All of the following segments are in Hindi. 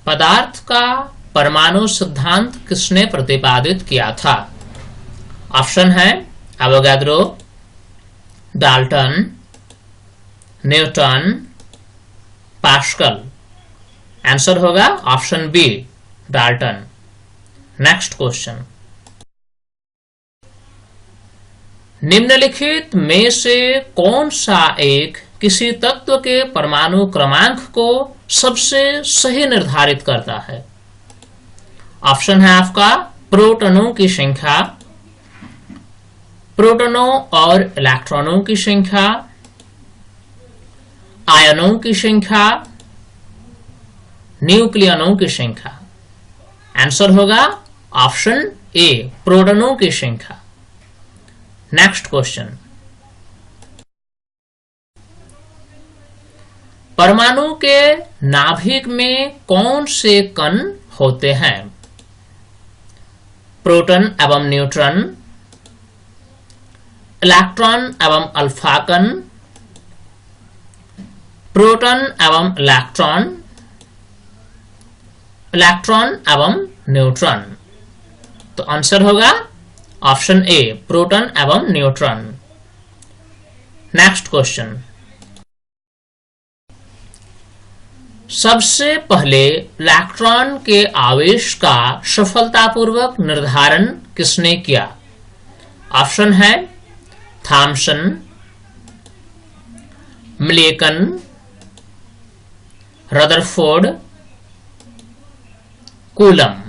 पदार्थ का परमाणु सिद्धांत किसने प्रतिपादित किया था? ऑप्शन है Avogadro, Dalton, Newton, Pascal. Answer होगा option B, Dalton. Next question, निम्नलिखित में से कौन सा एक किसी तत्व के परमाणु क्रमांक को सबसे सही निर्धारित करता है? ऑप्शन है आपका प्रोटॉनों की संख्या, प्रोटॉनों और इलेक्ट्रॉनों की संख्या, आयनों की संख्या, न्यूक्लियनों की संख्या। आंसर होगा ऑप्शन ए, प्रोटॉनों की संख्या। नेक्स्ट क्वेश्चन, परमाणु के नाभिक में कौन से कण होते हैं? प्रोटॉन एवं न्यूट्रॉन, इलेक्ट्रॉन एवं अल्फा कण, प्रोटॉन एवं इलेक्ट्रॉन, इलेक्ट्रॉन एवं न्यूट्रॉन। तो आंसर होगा ऑप्शन ए, प्रोटॉन एवं न्यूट्रॉन। नेक्स्ट क्वेश्चन, सबसे पहले इलेक्ट्रॉन के आवेश का सफलतापूर्वक निर्धारण किसने किया? ऑप्शन है थॉमसन, मिलेकन, रदरफोर्ड, कूलम।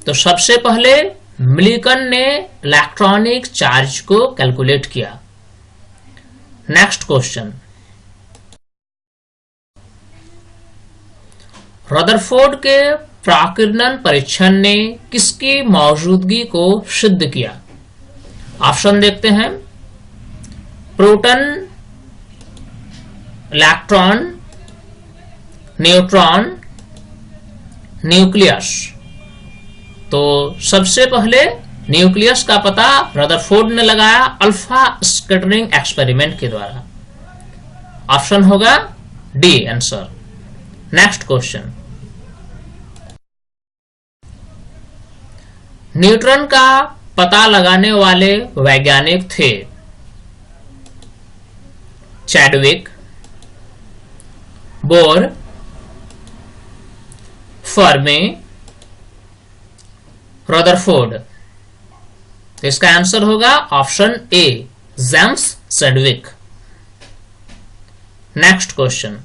तो सबसे पहले मिलेकन ने इलेक्ट्रॉनिक चार्ज को कैलकुलेट किया। नेक्स्ट क्वेश्चन, रदरफोर्ड के प्राकीर्णन परीक्षण ने किसकी मौजूदगी को सिद्ध किया? ऑप्शन देखते हैं, प्रोटॉन, इलेक्ट्रॉन, न्यूट्रॉन, न्यूक्लियस। तो सबसे पहले न्यूक्लियस का पता रदरफोर्ड ने लगाया अल्फा स्कैटरिंग एक्सपेरिमेंट के द्वारा। ऑप्शन होगा D answer. Next question, neutron का पता लगाने वाले वैज्ञानिक थे चैडविक, बोर, फर्मी, रदरफोर्ड। तो इसका आंसर होगा option A, James Chadwick. Next question,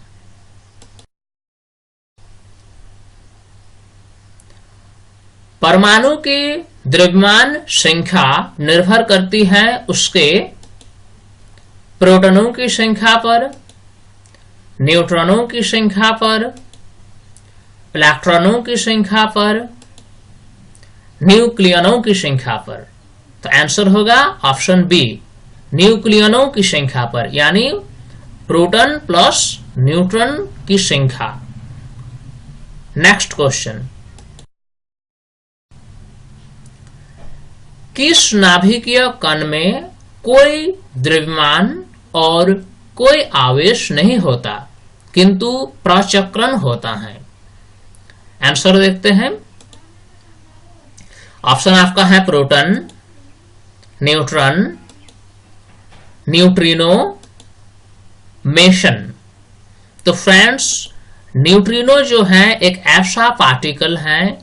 परमाणु की द्रव्यमान संख्या निर्भर करती है उसके प्रोटॉनों की संख्या पर, न्यूट्रॉनों की संख्या पर, इलेक्ट्रॉनों की संख्या पर, न्यूक्लियनों की संख्या पर। तो आंसर होगा ऑप्शन बी, न्यूक्लियनों की संख्या पर, यानी प्रोटॉन प्लस न्यूट्रॉन की संख्या। नेक्स्ट क्वेश्चन, किस नाभिकीय कण में कोई द्रव्यमान और कोई आवेश नहीं होता किंतु प्रचक्रण होता है? आंसर देखते हैं, ऑप्शन आपका है प्रोटॉन, न्यूट्रॉन, न्यूट्रिनो, मेसन। तो फ्रेंड्स, न्यूट्रिनो जो है एक ऐसा पार्टिकल है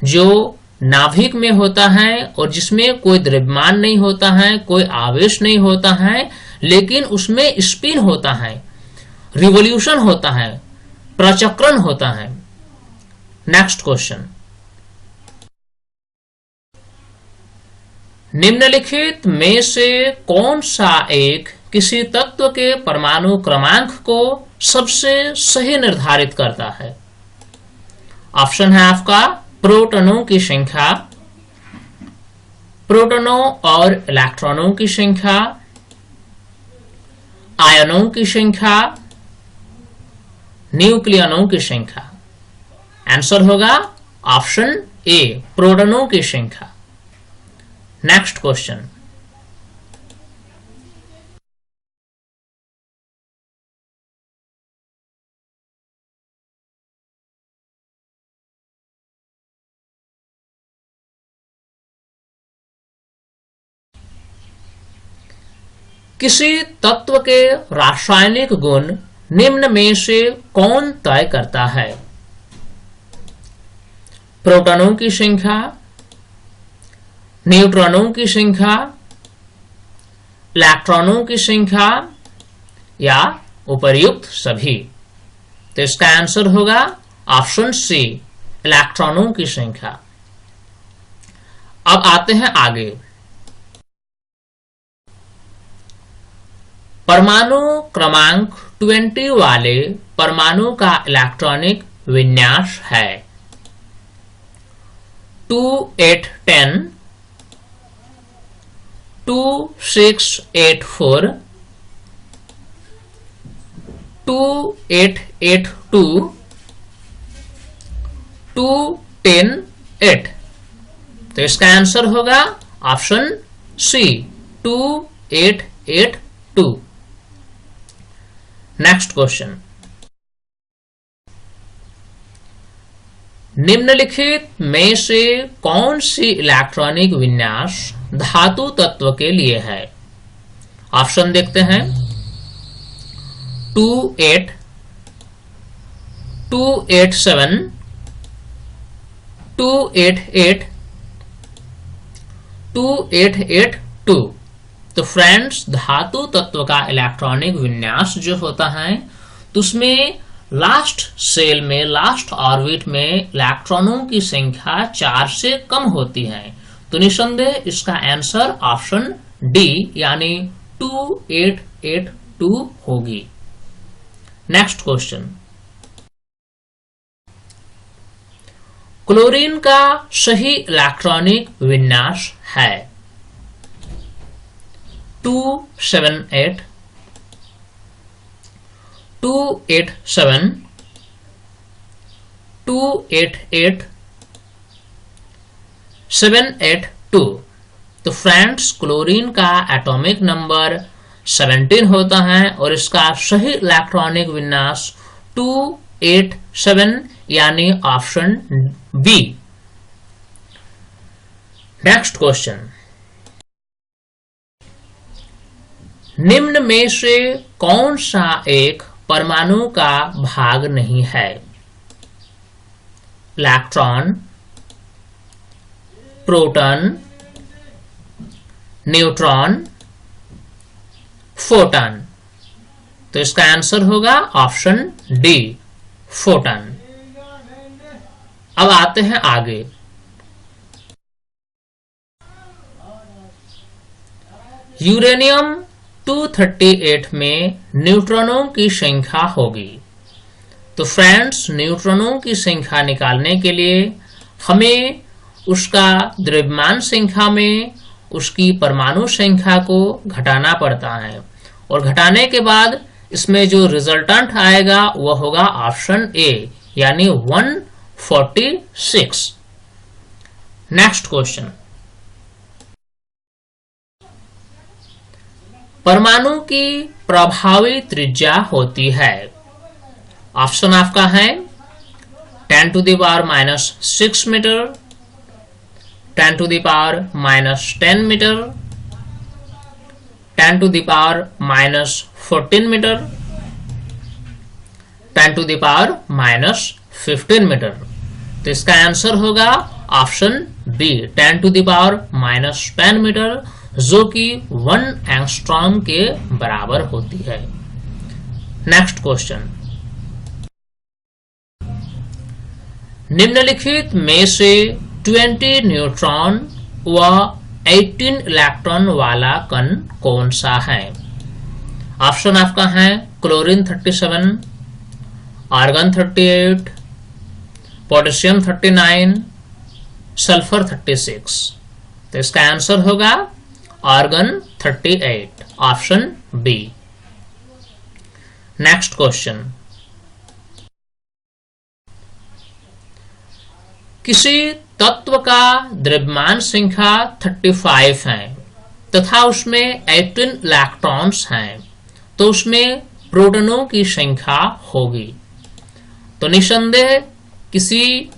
जो नाभिक में होता है और जिसमें कोई द्रव्यमान नहीं होता है, कोई आवेश नहीं होता है, लेकिन उसमें स्पिन होता है, रिवॉल्यूशन होता है, प्रचक्रण होता है। नेक्स्ट क्वेश्चन, निम्नलिखित में से कौन सा एक किसी तत्व के परमाणु क्रमांक को सबसे सही निर्धारित करता है? ऑप्शन है आपका प्रोटॉनों की संख्या, प्रोटॉनों और इलेक्ट्रॉनों की संख्या, आयनों की संख्या, न्यूक्लियनों की संख्या। आंसर होगा ऑप्शन ए, प्रोटॉनों की संख्या। नेक्स्ट क्वेश्चन, किसी तत्व के रासायनिक गुण निम्न में से कौन तय करता है? प्रोटॉनों की संख्या, न्यूट्रॉनों की संख्या, इलेक्ट्रॉनों की संख्या या उपर्युक्त सभी। तो इसका आंसर होगा ऑप्शन सी, इलेक्ट्रॉनों की संख्या। अब आते हैं आगे। परमाणु क्रमांक 20 वाले परमाणु का इलेक्ट्रॉनिक विन्यास है 2 8 10, 2 6 8 4, 2 8 8 2, 2 10 8। तो इसका आंसर होगा ऑप्शन सी, 2 8 8 2। नेक्स्ट क्वेश्चन, निम्नलिखित में से कौन सी इलेक्ट्रॉनिक विन्यास धातु तत्व के लिए है? ऑप्शन देखते हैं। 2 8, 2 8 7, 2 8 8, 2 8 8 2। तो फ्रेंड्स, धातु तत्व का इलेक्ट्रॉनिक विन्यास जो होता है तो उसमें लास्ट सेल में, लास्ट ऑर्बिट में इलेक्ट्रॉनों की संख्या 4 से कम होती है। तो निसंदेह इसका आंसर ऑप्शन डी यानी 2 8 8 2 होगी। नेक्स्ट क्वेश्चन, क्लोरीन का सही इलेक्ट्रॉनिक विन्यास है 2 7 8, 2 8 7, 2 8 8, 7 8 2। तो फ्रेंड्स, क्लोरीन का एटॉमिक नंबर 17 होता है और इसका सही इलेक्ट्रॉनिक विन्यास 2 8 7 यानी ऑप्शन बी। नेक्स्ट क्वेश्चन, निम्न में से कौन सा एक परमाणु का भाग नहीं है? Electron, proton, neutron, photon. तो इसका आंसर होगा ऑप्शन डी, फोटॉन। अब आते हैं आगे। यूरेनियम 238 में न्यूट्रॉनों की संख्या होगी। तो फ्रेंड्स, न्यूट्रॉनों की संख्या निकालने के लिए हमें उसका द्रव्यमान संख्या में उसकी परमाणु संख्या को घटाना पड़ता है और घटाने के बाद इसमें जो रिजल्टेंट आएगा वह होगा ऑप्शन ए यानी 146। नेक्स्ट क्वेश्चन, परमाणु की प्रभावी त्रिज्या होती है। ऑप्शन आपका है 10⁻⁻6 मीटर, 10⁻⁻10 मीटर, 10⁻⁻14 मीटर, 10⁻⁻15 मीटर। तो इसका आंसर होगा ऑप्शन बी 10⁻⁻10 मीटर, जो कि 1 एंगस्ट्रॉम के बराबर होती है। नेक्स्ट क्वेश्चन, निम्नलिखित में से 20 न्यूट्रॉन व 18 इलेक्ट्रॉन वाला कण कौन सा है? ऑप्शन आपका है क्लोरीन 37, आर्गन 38, पोटेशियम 39, सल्फर 36। तो इसका आंसर होगा argon 38, option B. Next question, किसी तत्व का द्रव्यमान संख्या 35 है तथा उसमें 18 इलेक्ट्रॉन्स हैं, तो उसमें प्रोटॉनों की संख्या होगी। तो निसंदेह किसी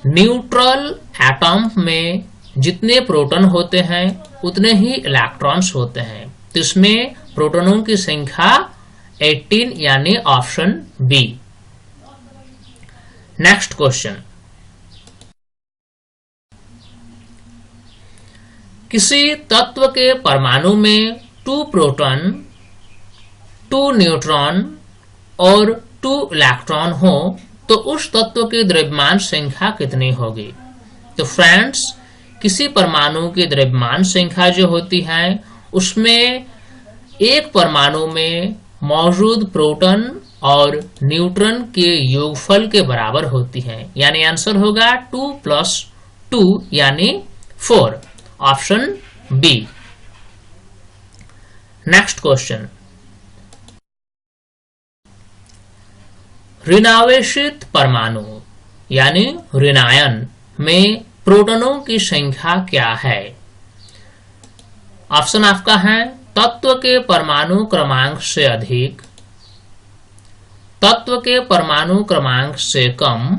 न्यूट्रल एटॉम में जितने प्रोटॉन होते हैं उतने ही इलेक्ट्रॉन्स होते हैं। तो तो इसमें प्रोटॉनों की संख्या 18 यानी ऑप्शन बी। नेक्स्ट क्वेश्चन, किसी तत्व के परमाणु में 2 प्रोटॉन, 2 न्यूट्रॉन और 2 इलेक्ट्रॉन हो तो उस तत्व की द्रव्यमान संख्या कितनी होगी? तो फ्रेंड्स, किसी परमाणु की द्रव्यमान संख्या जो होती है उसमें एक परमाणु में मौजूद प्रोटॉन और न्यूट्रॉन के योगफल के बराबर होती है, यानी आंसर होगा 2 + 2 यानी 4, ऑप्शन बी। नेक्स्ट क्वेश्चन, ऋणावेशित परमाणु यानी ऋणायन में प्रोटॉनों की संख्या क्या है? ऑप्शन आपका है तत्व के परमाणु क्रमांक से अधिक, तत्व के परमाणु क्रमांक से कम,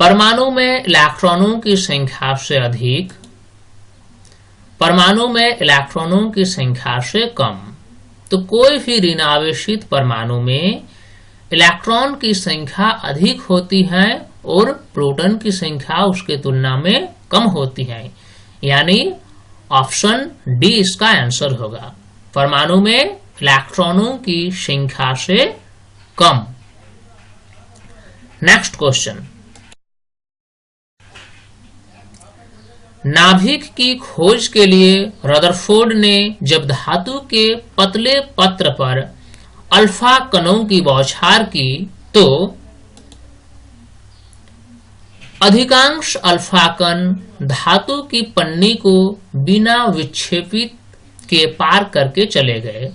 परमाणु में इलेक्ट्रॉनों की संख्या से अधिक, परमाणु में इलेक्ट्रॉनों की संख्या से कम। तो कोई भी ऋणावेशित परमाणु में इलेक्ट्रॉन की संख्या अधिक होती है और प्रोटॉन की संख्या उसके तुलना में कम होती है, यानी ऑप्शन डी इसका आंसर होगा, परमाणु में इलेक्ट्रॉनों की संख्या से कम। नेक्स्ट क्वेश्चन, नाभिक की खोज के लिए रदरफोर्ड ने जब धातु के पतले पत्र पर अल्फा कणों की बौछार की तो अधिकांश अल्फा कण धातु की पन्नी को बिना विक्षेपित के पार करके चले गए।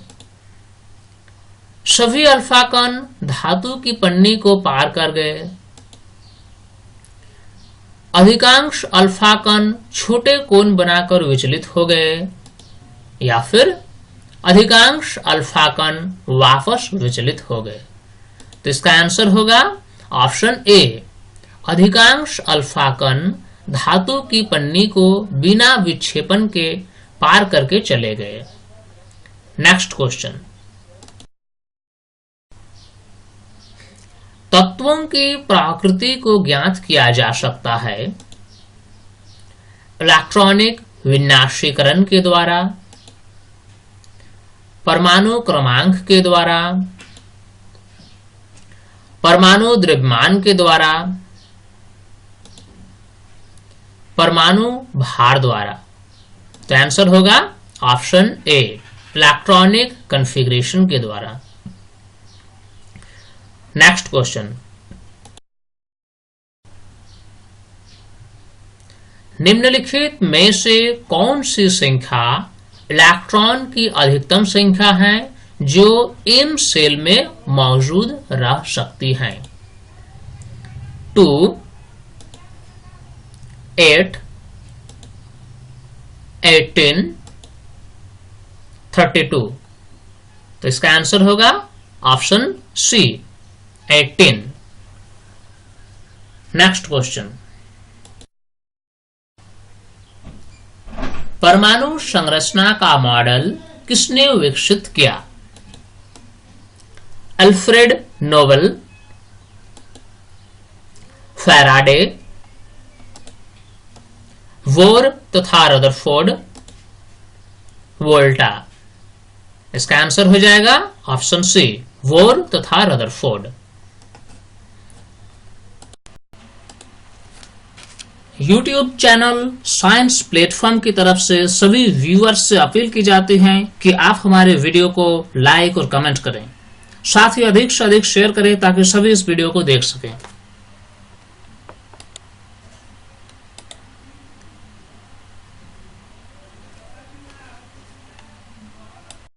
सभी अल्फा कण धातु की पन्नी को पार कर गए। अधिकांश अल्फा कण छोटे कोण बनाकर विचलित हो गए, या फिर अधिकांश अल्फा कण वापस विचलित हो गए। तो इसका आंसर होगा ऑप्शन ए, अधिकांश अल्फा कण धातु की पन्नी को बिना विक्षेपण के पार करके चले गए। नेक्स्ट क्वेश्चन, तत्वों की प्रकृति को ज्ञात किया जा सकता है इलेक्ट्रॉनिक विन्यासीकरण के द्वारा, परमाणु क्रमांक के द्वारा, परमाणु द्रव्यमान के द्वारा, परमाणु भार द्वारा। तो आंसर होगा ऑप्शन ए, इलेक्ट्रॉनिक कॉन्फ़िगरेशन के द्वारा। नेक्स्ट क्वेश्चन, निम्नलिखित में से कौन सी संख्या इलेक्ट्रॉन की अधिकतम संख्या है जो इन सेल में मौजूद रह सकती है? 2, 8, 18, 32। तो इसका आंसर होगा ऑप्शन सी, 18। नेक्स्ट क्वेश्चन, परमाणु संरचना का मॉडल किसने विकसित किया? अल्फ्रेड नोबल, फैराडे, बोर तथा रदरफोर्ड, वोल्टा। इसका आंसर हो जाएगा ऑप्शन सी, बोर तथा Rutherford. YouTube channel science platform की तरफ से सभी व्यूअर्स से अपील की जाती है कि आप हमारे वीडियो को लाइक और कमेंट करें, साथ ही अधिक से अधिक शेयर करें ताकि सभी इस वीडियो को देख सकें।